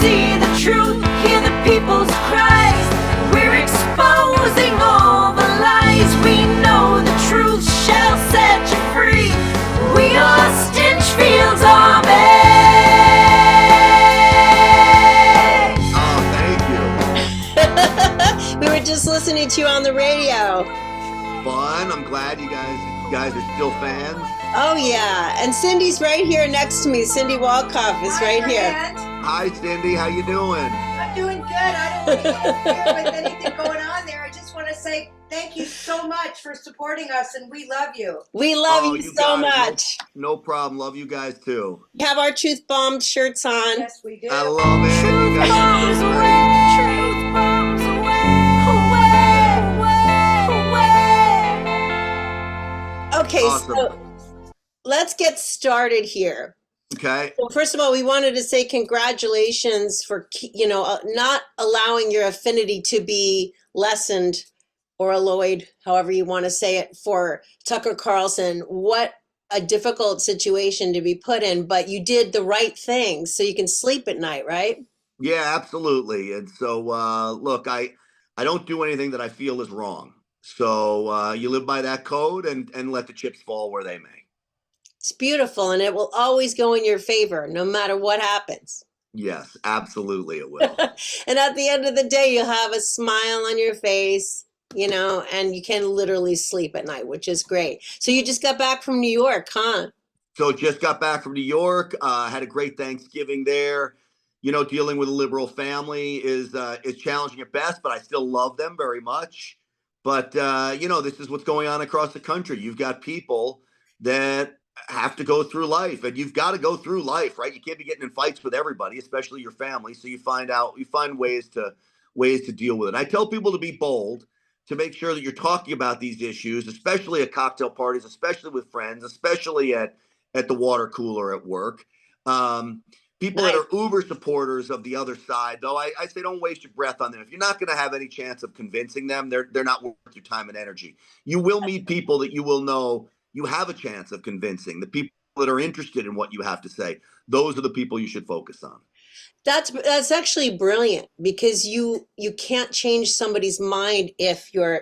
see the truth, hear the people's cries. We're exposing all the lies. We know the truth shall set you free. We are Stinchfield'S Army. We were just listening to you on the radio. Fun. I'm glad you guys are still fans. Oh yeah, and Cindy's right here next to me. Cindy Walkoff is right here. Hi Cindy, how you doing? I'm doing good. I don't want to interfere with anything going on there. I just want to say thank you so much for supporting us, and we love you. We love you so much. No problem. Love you guys too. We have our Truth Bombed shirts on. Yes, we do. I love it. Truth bombs away. Truth bombs away. Okay, Awesome. So let's get started here. Okay. Well, first of all, we wanted to say congratulations for, not allowing your affinity to be lessened or alloyed, however you want to say it, for Tucker Carlson. What a difficult situation to be put in, but you did the right thing so you can sleep at night, right? Yeah, absolutely. And so, look, I don't do anything that I feel is wrong. So you live by that code and let the chips fall where they may. It's beautiful, and it will always go in your favor, no matter what happens. Yes, absolutely it will. And at the end of the day, you'll have a smile on your face, and you can literally sleep at night, which is great. So you just got back from New York, huh? So just got back from New York, had a great Thanksgiving there. Dealing with a liberal family is challenging at best, but I still love them very much. But, this is what's going on across the country. You've got people that have to go through life, and you've got to go through life, right? You can't be getting in fights with everybody, especially your family. So you find ways to deal with it. I tell people to be bold, to make sure that you're talking about these issues, especially at cocktail parties, especially with friends, especially at the water cooler at work. People that are uber supporters of the other side, though, I say don't waste your breath on them. If you're not going to have any chance of convincing them, they're not worth your time and energy. You will meet people that you will know you have a chance of convincing. The people that are interested in what you have to say, those are the people you should focus on. That's actually brilliant, because you can't change somebody's mind if you're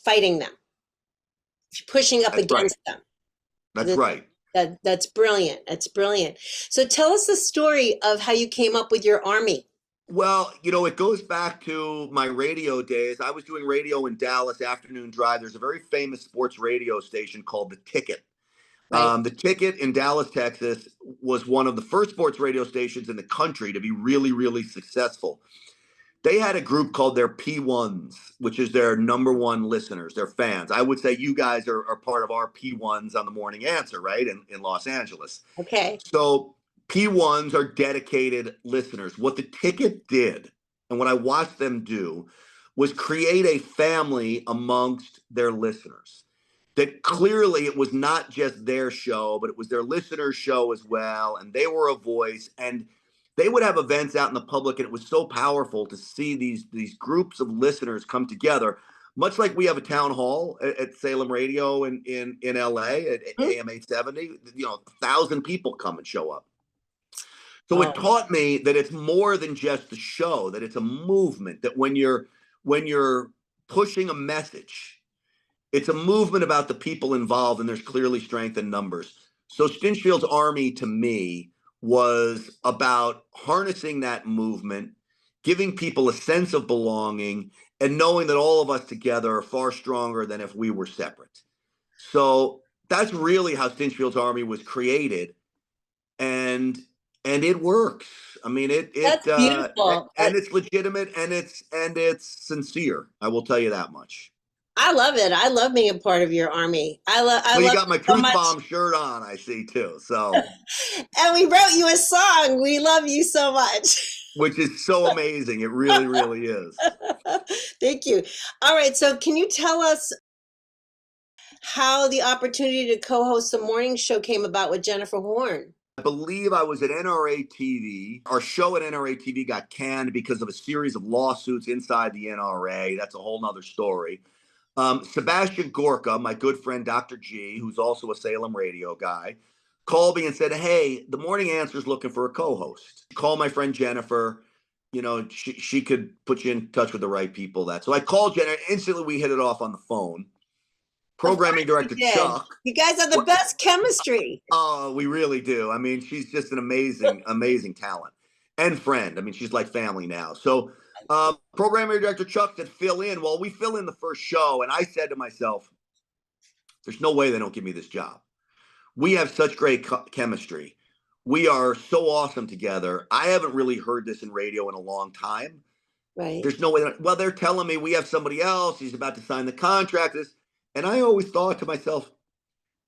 fighting them, if you're pushing up against them. That's right. That's brilliant. That's brilliant. So tell us the story of how you came up with your army. Well, it goes back to my radio days. I was doing radio in Dallas, afternoon drive. There's a very famous sports radio station called The Ticket. Right. The Ticket in Dallas, Texas, was one of the first sports radio stations in the country to be really, really successful. They had a group called their P1s, which is their number one listeners, their fans. I would say you guys are part of our P1s on the Morning Answer, right, in Los Angeles. Okay. So P1s are dedicated listeners. What the Ticket did, and what I watched them do, was create a family amongst their listeners. That clearly it was not just their show, but it was their listeners' show as well. And they were a voice. And they would have events out in the public, and it was so powerful to see these groups of listeners come together, much like we have a town hall at Salem Radio in LA at AM 870. 1,000 people come and show up. So it taught me that it's more than just the show, that it's a movement, that when you're pushing a message, it's a movement about the people involved, and there's clearly strength in numbers. So Stinchfield's Army, to me, was about harnessing that movement, giving people a sense of belonging, and knowing that all of us together are far stronger than if we were separate. So that's really how Stinchfield's Army was created, and it works. I mean, That's beautiful, and it's legitimate, and it's sincere. I will tell you that much. I love it. I love being a part of your army. Well, you got my Truth Bomb shirt on, I see, too. So, and we wrote you a song. We love you so much. Which is so amazing. It really, really is. Thank you. All right. So can you tell us how the opportunity to co-host a morning show came about with Jennifer Horn? I believe I was at NRA TV. Our show at NRA TV got canned because of a series of lawsuits inside the NRA. That's a whole nother story. Sebastian Gorka, my good friend Dr. G, who's also a Salem radio guy, called me and said, hey, the Morning Answer's looking for a co-host. Call my friend Jennifer. she could put you in touch with the right people. So I called Jen, and instantly we hit it off on the phone. Programming director Chuck. You guys have the best chemistry. Oh, we really do. I mean, she's just an amazing talent and friend. I mean, she's like family now. So programming director Chuck said fill in. Well, we fill in the first show, and I said to myself, there's no way they don't give me this job. We have such great chemistry. We are so awesome together. I haven't really heard this in radio in a long time. Right. There's no way. Well, they're telling me we have somebody else. He's about to sign the contract. And I always thought to myself,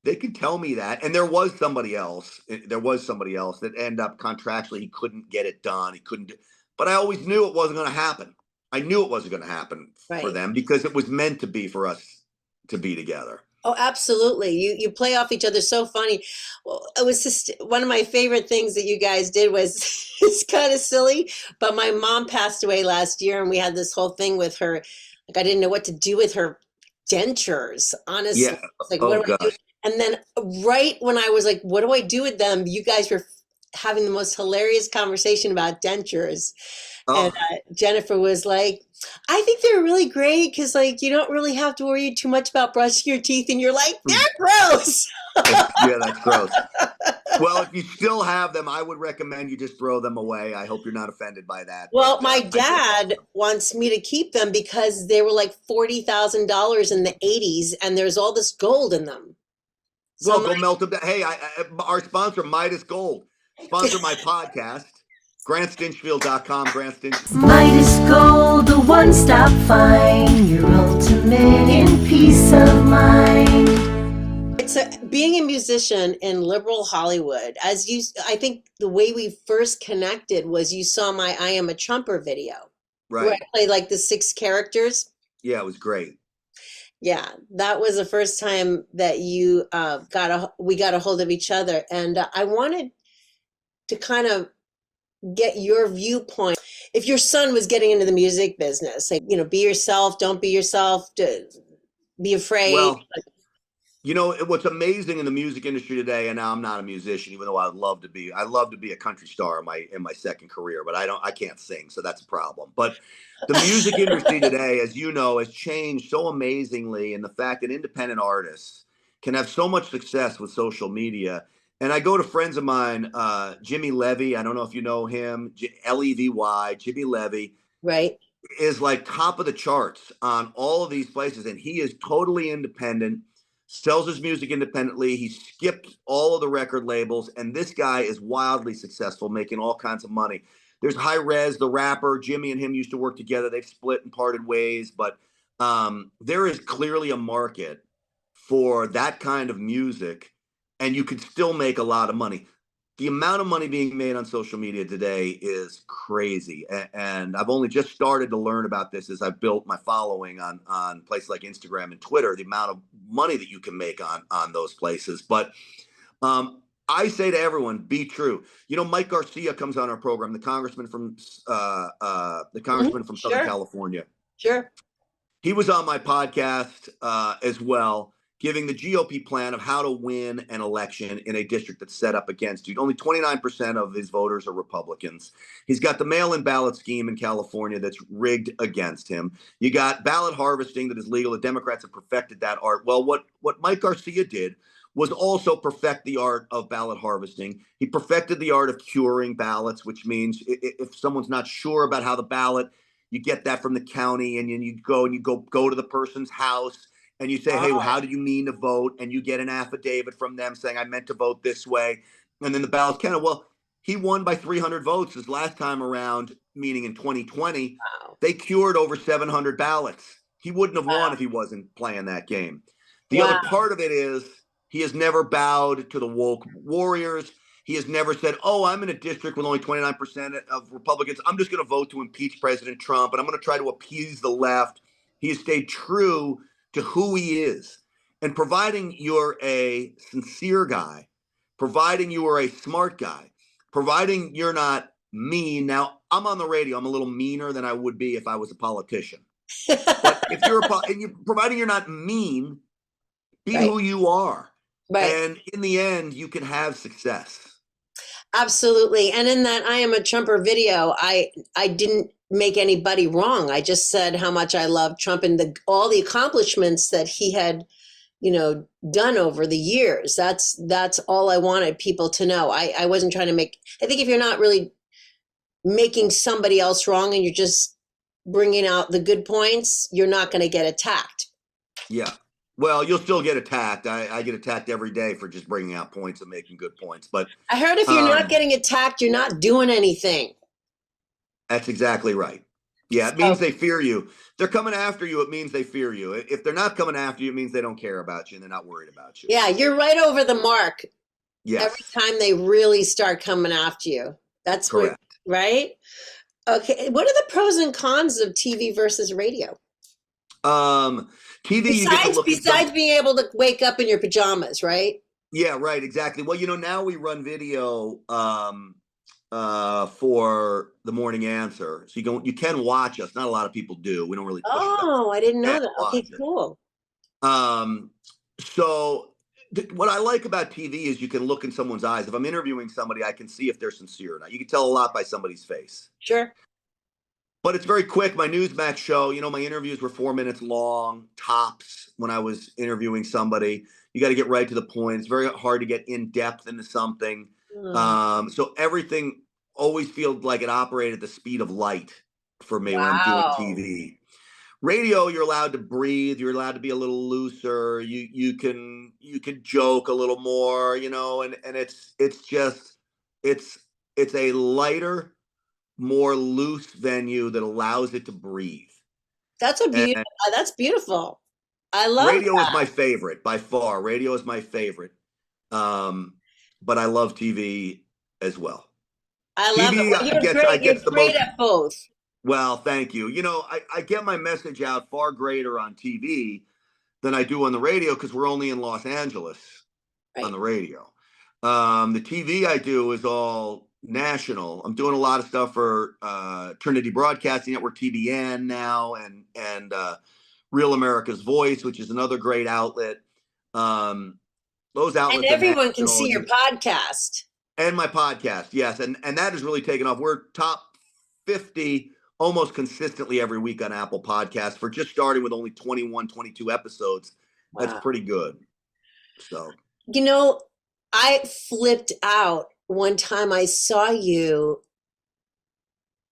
they could tell me that. And there was somebody else. That ended up contractually. He couldn't get it done. He couldn't. But I always knew it wasn't going to happen. I knew it wasn't going to happen for them because it was meant to be for us to be together. Oh, absolutely. You play off each other so funny. Well, it was just one of my favorite things that you guys did was it's kind of silly, but my mom passed away last year and we had this whole thing with her. Like I didn't know what to do with her dentures, honestly. Yeah. Like, what do I do? And then right when I was like, what do I do with them? You guys were having the most hilarious conversation about dentures. And Jennifer was like, I think they're really great because like you don't really have to worry too much about brushing your teeth. And you're like, they're gross. Yeah, that's gross. Well, if you still have them, I would recommend you just throw them away. I hope you're not offended by that. Well, my dad wants me to keep them because they were like $40,000 in the 80s and there's all this gold in them. So well, go melt them down. Hey, our sponsor, Midas Gold, sponsor my podcast. GrantStinchfield.com, Grant Stinchfield. Midas Gold, the one-stop find, your ultimate in peace of mind. It's being a musician in liberal Hollywood. I think the way we first connected was you saw my "I Am a Trumper" video, right? Where I played like the 6 characters. Yeah, it was great. Yeah, that was the first time that we got a hold of each other, and I wanted to kind of get your viewpoint. If your son was getting into the music business, like, be yourself, don't be yourself, be afraid. Well, what's amazing in the music industry today, and now I'm not a musician, even though I'd love to be. I love to be a country star in my second career, but I can't sing, so that's a problem. But the music industry today, as you know, has changed so amazingly, and the fact that independent artists can have so much success with social media. And I go to friends of mine, Jimmy Levy. I don't know if you know him, Levy, Jimmy Levy. Right. Is like top of the charts on all of these places. And he is totally independent, sells his music independently. He skipped all of the record labels. And this guy is wildly successful, making all kinds of money. There's High Rez, the rapper. Jimmy and him used to work together. They've split and parted ways. But there is clearly a market for that kind of music. And you could still make a lot of money. The amount of money being made on social media today is crazy. And I've only just started to learn about this as I've built my following on places like Instagram and Twitter, the amount of money that you can make on those places. But I say to everyone, be true. Mike Garcia comes on our program, the congressman from Southern California. Sure. He was on my podcast as well, giving the GOP plan of how to win an election in a district that's set up against you. Only 29% of his voters are Republicans. He's got the mail-in ballot scheme in California that's rigged against him. You got ballot harvesting that is legal. The Democrats have perfected that art. Well, what Mike Garcia did was also perfect the art of ballot harvesting. He perfected the art of curing ballots, which means if someone's not sure about how the ballot, you get that from the county, and you go to the person's house. And you say, hey, well, how do you mean to vote? And you get an affidavit from them saying, I meant to vote this way. And then the ballot's counted. Well, he won by 300 votes his last time around, meaning in 2020. Wow. They cured over 700 ballots. He wouldn't have won if he wasn't playing that game. The other part of it is he has never bowed to the woke warriors. He has never said, I'm in a district with only 29% of Republicans. I'm just going to vote to impeach President Trump, and I'm going to try to appease the left. He has stayed true to who he is. And providing you're a sincere guy, providing you are a smart guy, providing you're not mean. Now, I'm on the radio. I'm a little meaner than I would be if I was a politician. But if providing you're not mean, be who you are. Right. And in the end, you can have success. Absolutely. And in that I am a Trumper video, I didn't make anybody wrong. I just said how much I love Trump and all the accomplishments that he had, done over the years. That's all I wanted people to know. I wasn't trying to make. I think if you're not really making somebody else wrong and you're just bringing out the good points, you're not going to get attacked. Yeah. Well, you'll still get attacked. I get attacked every day for just bringing out points and making good points. But I heard if you're not getting attacked, you're not doing anything. that's exactly right. Yeah, it means they fear you. They're coming after you. It means they fear you. If they're not coming after you, it means they don't care about you and they're not worried about you. Yeah, you're right over the mark. Yes. Every time they really start coming after you. That's correct. Right? Okay. What are the pros and cons of TV versus radio? TV, besides being able to wake up in your pajamas, right? Yeah, right, exactly. Well, now we run video for the morning answer, so you can watch us. Not a lot of people do. We don't really push Oh, I didn't know that. Okay, cool. So what I like about TV is you can look in someone's eyes. If I'm interviewing somebody, I can see if they're sincere or not. You can tell a lot by somebody's face. Sure. But it's very quick. My Newsmax show, my interviews were 4 minutes long, tops, when I was interviewing somebody. You got to get right to the point. It's very hard to get in depth into something. So everything always feels like it operated at the speed of light for me when I'm doing TV. Radio, you're allowed to breathe. You're allowed to be a little looser. You can joke a little more, and it's a lighter, more loose venue that allows it to breathe. That's beautiful. I love radio is my favorite by far. Radio is my favorite. But I love TV as well. I love TV, it. You're great at both. Well, thank you. I get my message out far greater on TV than I do on the radio because we're only in Los Angeles on the radio. The TV I do is all national. I'm doing a lot of stuff for Trinity Broadcasting Network, TBN now, and Real America's Voice, which is another great outlet. Those outlets, and everyone can see your podcast. And my podcast, yes. And that has really taken off. We're top 50 almost consistently every week on Apple Podcasts for just starting with only 21, 22 episodes. Wow. That's pretty good. So, I flipped out one time. I saw you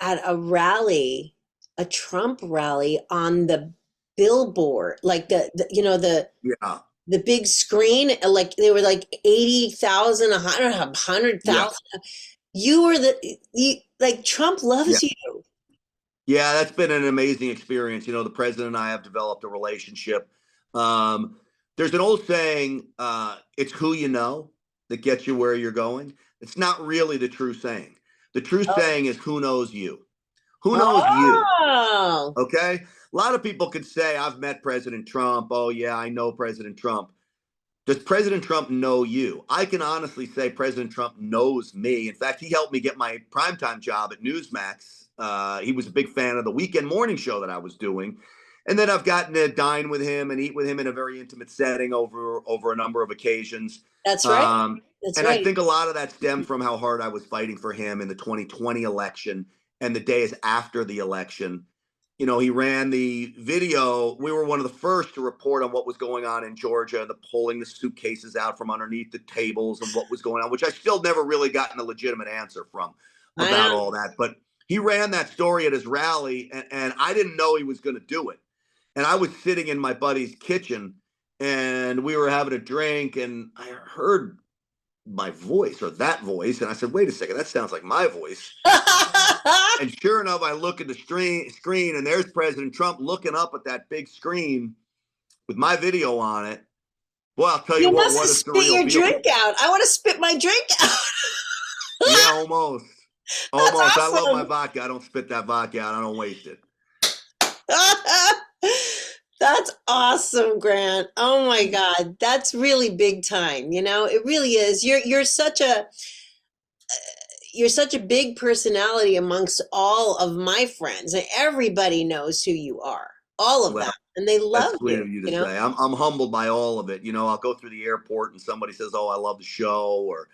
at a rally, a Trump rally on the billboard, like the big screen, like there were like 80,000, 100,000. Yeah. You were Trump loves you. Yeah, that's been an amazing experience. The president and I have developed a relationship. There's an old saying, it's who you know that gets you where you're going. It's not really the true saying. The true saying is who knows you. Who knows you? Okay? A lot of people could say, I've met President Trump. Oh, yeah, I know President Trump. Does President Trump know you? I can honestly say President Trump knows me. In fact, he helped me get my primetime job at Newsmax. He was a big fan of the weekend morning show that I was doing. And then I've gotten to dine with him and eat with him in a very intimate setting over a number of occasions. That's right. I think a lot of that stemmed from how hard I was fighting for him in the 2020 election and the days after the election. He ran the video. We were one of the first to report on what was going on in Georgia, the pulling the suitcases out from underneath the tables and what was going on, which I still never really gotten a legitimate answer from about all that. But he ran that story at his rally, and I didn't know he was going to do it. And I was sitting in my buddy's kitchen, and we were having a drink, and I heard my voice, or that voice, and I said, wait a second, that sounds like my voice. And sure enough, I look at the screen, and there's President Trump looking up at that big screen with my video on it. Well, I'll tell you what a surreal spit your drink out. I want to spit my drink out. Yeah, almost. Almost. Awesome. I love my vodka. I don't spit that vodka out. I don't waste it. That's awesome, Grant. Oh my God. That's really big time. It really is. You're such a big personality amongst all of my friends. And everybody knows who you are. All of them. and they love That's sweet of you to you know? say. I'm humbled by all of it. You know, I'll go through the airport and somebody says, "Oh, I love the show," or,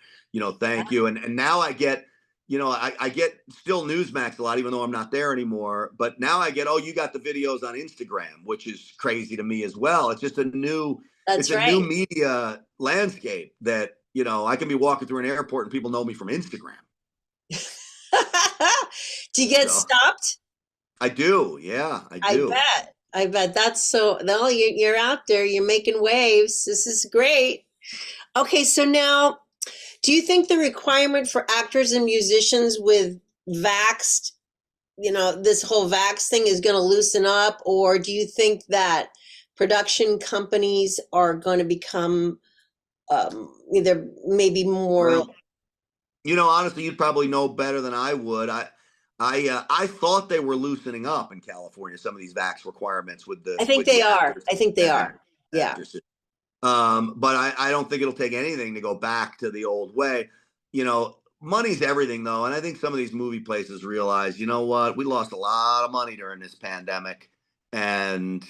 "Thank you." And now I get, I get still Newsmax a lot, even though I'm not there anymore. But now I get, "Oh, you got the videos on Instagram," which is crazy to me as well. It's just it's That's a new right. media landscape that, I can be walking through an airport and people know me from Instagram. Do you get So stopped? I do. Yeah, I I do. bet. I bet that's so. No, you're out there. You're making waves. This is great. Okay, so now, do you think the requirement for actors and musicians with vaxxed, this whole vax thing is going to loosen up, or do you think that production companies are going to become either maybe more? Well, honestly, you'd probably know better than I would. I thought they were loosening up in California. Some of these vax requirements with I the think with they the are. actors I think they and are. Yeah. actresses. But I don't think it'll take anything to go back to the old way. Money's everything, though, and I think some of these movie places realize, you know what, we lost a lot of money during this pandemic, and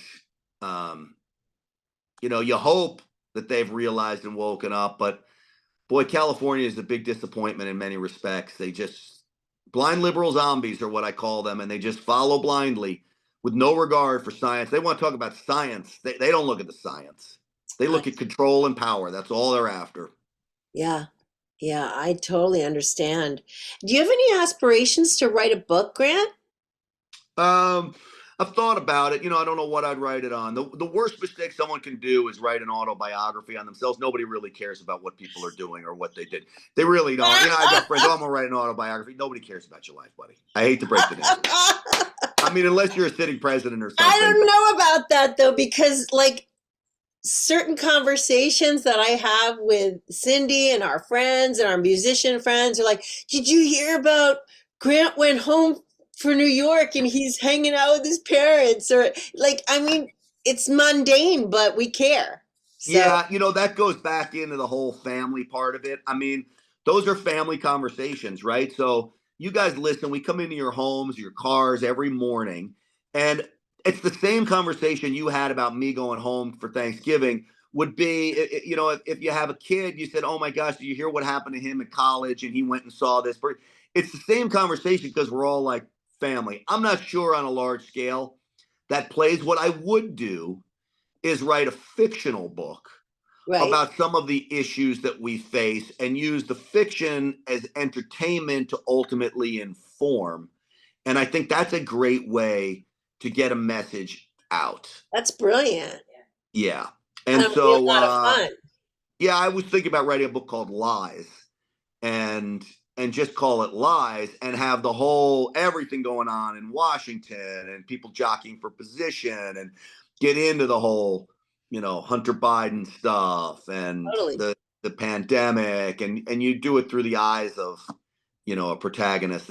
um, you hope that they've realized and woken up, but boy, California is a big disappointment in many respects. They just blind liberal zombies are what I call them, and they just follow blindly with no regard for science. They want to talk about science. They don't look at the science. They Uh, look at control and power. That's all they're after. yeah. Yeah, I totally understand. Do you have any aspirations to write a book, Grant? Um, I've thought about it. I don't know what I'd write it on. The worst mistake someone can do is write an autobiography on themselves. Nobody really cares about what people are doing or what they did. They really don't. I've got friends, "Oh, I'm gonna write an autobiography." Nobody cares about your life, buddy. I hate to break the news to you. I mean, unless you're a sitting president or I something. don't know about that though, because like certain conversations that I have with Cindy and our friends and our musician friends are like, did you hear about Grant went home for New York and he's hanging out with his parents? Or like, I mean, it's mundane, but we care. So, Yeah, that goes back into the whole family part of it. I mean, those are family conversations, right? So you guys listen, we come into your homes, your cars every morning, and it's the same conversation you had about me going home for Thanksgiving would be, if you have a kid, you said, "Oh my gosh, do you hear what happened to him in college? And he went and saw this." It's the same conversation because we're all like family. I'm not sure on a large scale that plays. What I would do is write a fictional book right. about some of the issues that we face and use the fiction as entertainment to ultimately inform. And I think that's a great way to get a message out. That's brilliant. Yeah. And And it'll be a so, lot of fun. yeah, I was thinking about writing a book called Lies and just call it Lies and have the whole everything going on in Washington and people jockeying for position and get into the whole, Hunter Biden stuff and Totally. the pandemic and you do it through the eyes of, a protagonist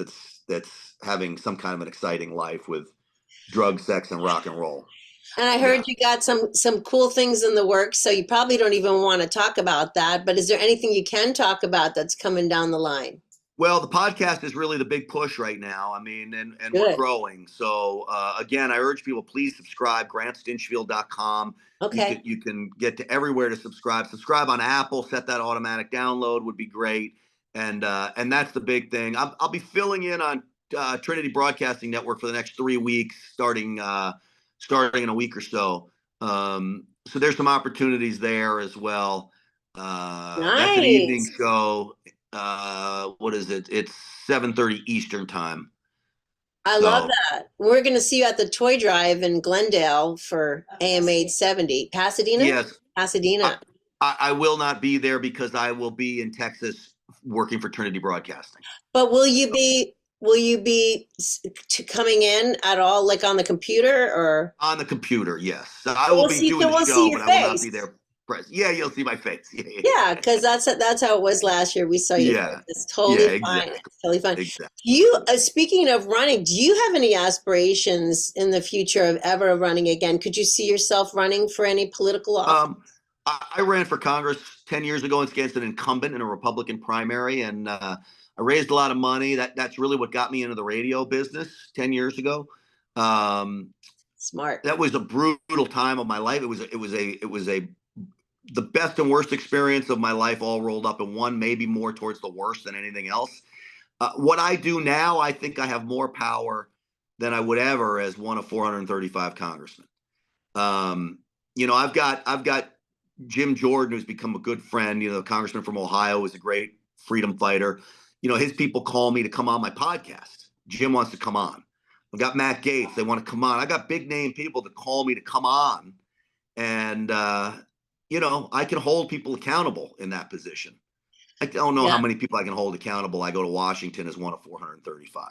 that's having some kind of an exciting life with drugs, sex, and rock and roll. And I Yeah. heard you got some cool things in the works, so you probably don't even want to talk about that. But is there anything you can talk about that's coming down the line? Well, the podcast is really the big push right now. I mean, and we're Good. growing. So again, I urge people, please subscribe, grantstinchfield.com. Okay. You can get to everywhere to subscribe. Subscribe on Apple, set that automatic download would be great. And that's the big thing. I'll be filling in on Trinity Broadcasting Network for the next 3 weeks, starting in a week or so. So there's some opportunities there as well. That's an evening Nice. show. What is it? It's 7:30 Eastern time. I love So that. We're going to see you at the Toy Drive in Glendale for AM 870. Pasadena? yes, I, Pasadena. I will not be there because I will be in Texas working for Trinity Broadcasting. But So will you be coming in at all, like on the computer, or on the computer, yes. So I will be doing so the we'll see show, your but I will not be face? there. Yeah, you'll see my face. Yeah, because that's how it was last year. We saw you. Yeah, It's yeah, totally fine. exactly, It's totally fine. exactly. Do you, speaking of running, do you have any aspirations in the future of ever running again? Could you see yourself running for any political office? I ran for Congress 10 years ago against an incumbent in a Republican primary, and I raised a lot of money. That's really what got me into the radio business 10 years ago. Um, Smart. That was a brutal time of my life. It was the best and worst experience of my life all rolled up in one, maybe more towards the worst than anything else. What I do now, I think I have more power than I would ever as one of 435 congressmen. I've got Jim Jordan, who's become a good friend. The congressman from Ohio, is a great freedom fighter. His people call me to come on my podcast. Jim wants to come on. I've got Matt Gaetz. They want to come on. I got big name people that call me to come on. And, I can hold people accountable in that position. I don't know how many people I can hold accountable. I go to Washington as one of 435.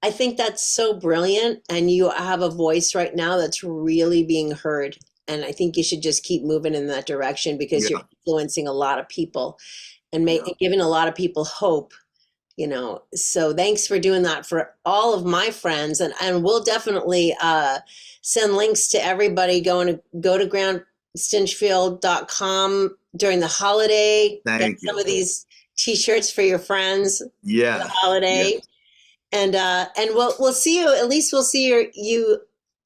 I think that's so brilliant. And you have a voice right now that's really being heard. And I think you should just keep moving in that direction because you're influencing a lot of people and giving a lot of people hope. So thanks for doing that for all of my friends. And we'll definitely send links to everybody go to Stinchfield.com during the holiday. Thank Get some you. of these t-shirts for your friends for the holiday. Yes. And we'll see you, at least we'll see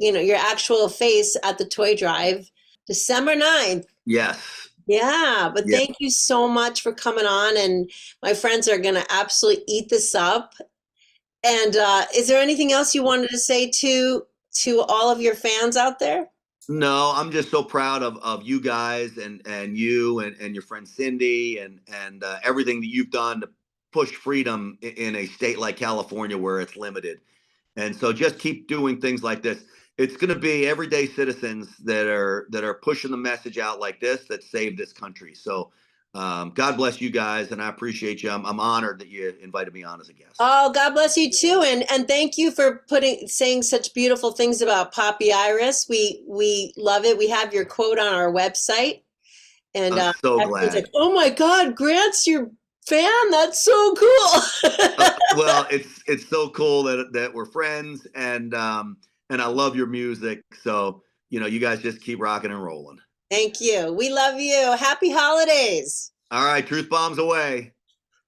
your actual face at the toy drive December 9th. Yes. Yeah, but thank you so much for coming on, and my friends are going to absolutely eat this up. And is there anything else you wanted to say to all of your fans out there? No, I'm just so proud of you guys and you and your friend Cindy and everything that you've done to push freedom in a state like California where it's limited. And so just keep doing things like this. It's going to be everyday citizens that are pushing the message out like this that save this country. So God bless you guys, and I appreciate you. I'm honored that you invited me on as a guest. Oh, God bless you too, and thank you for saying such beautiful things about Poppy Iris. We love it. We have your quote on our website, and I'm so everyone's glad. like, "Oh my God, Grant's your fan. That's so cool." Well, it's so cool that we're friends, and I love your music. So you guys just keep rocking and rolling. Thank you. We love you. Happy holidays. All right, truth bombs away.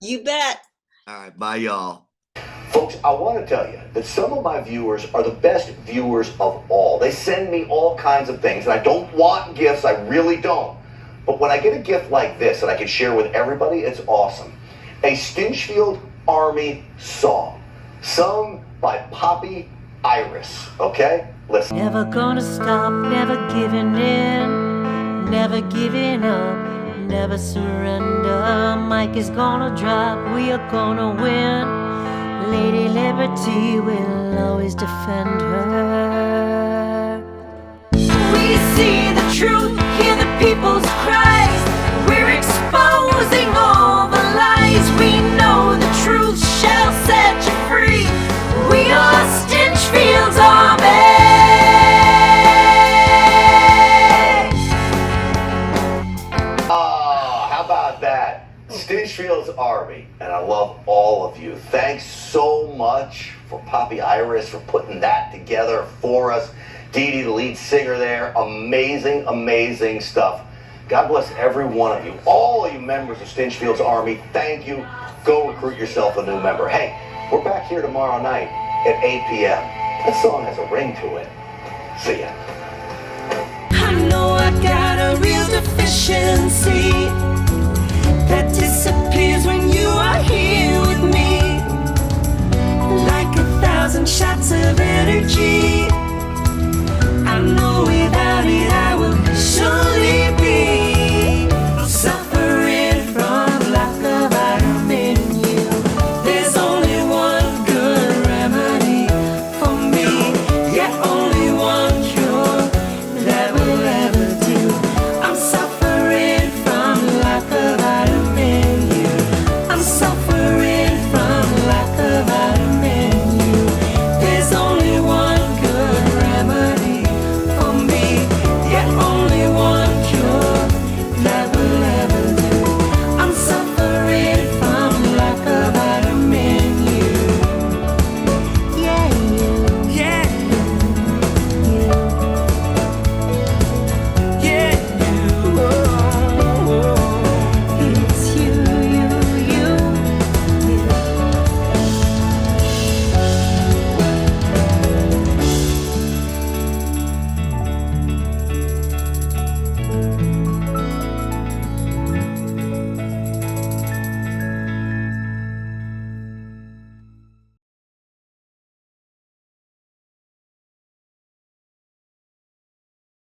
You bet. All right, bye y'all. Folks, I want to tell you that some of my viewers are the best viewers of all. They send me all kinds of things, and I don't want gifts, I really don't. But when I get a gift like this that I can share with everybody, it's awesome. A Stinchfield Army song, sung by Poppy Iris, okay? Listen. Never gonna stop, never giving in, never giving up, never surrender. Mike is gonna drop, we are gonna win. Lady Liberty will always defend her. We see the truth, hear the people's cries. We're exposing all the lies. We know the truth shall set you free. We are Stinchfield'S Army. Stinchfield'S Army, and I love all of you. Thanks so much for Poppy Iris for putting that together for us. Dee Dee, the lead singer there, amazing, amazing stuff. God bless every one of you. All of you members of Stinchfield'S Army, thank you. Go recruit yourself a new member. Hey, we're back here tomorrow night at 8 p.m. That song has a ring to it. See ya. I know I got a real deficiency that disappears when you are here with me, like 1,000 shots of energy.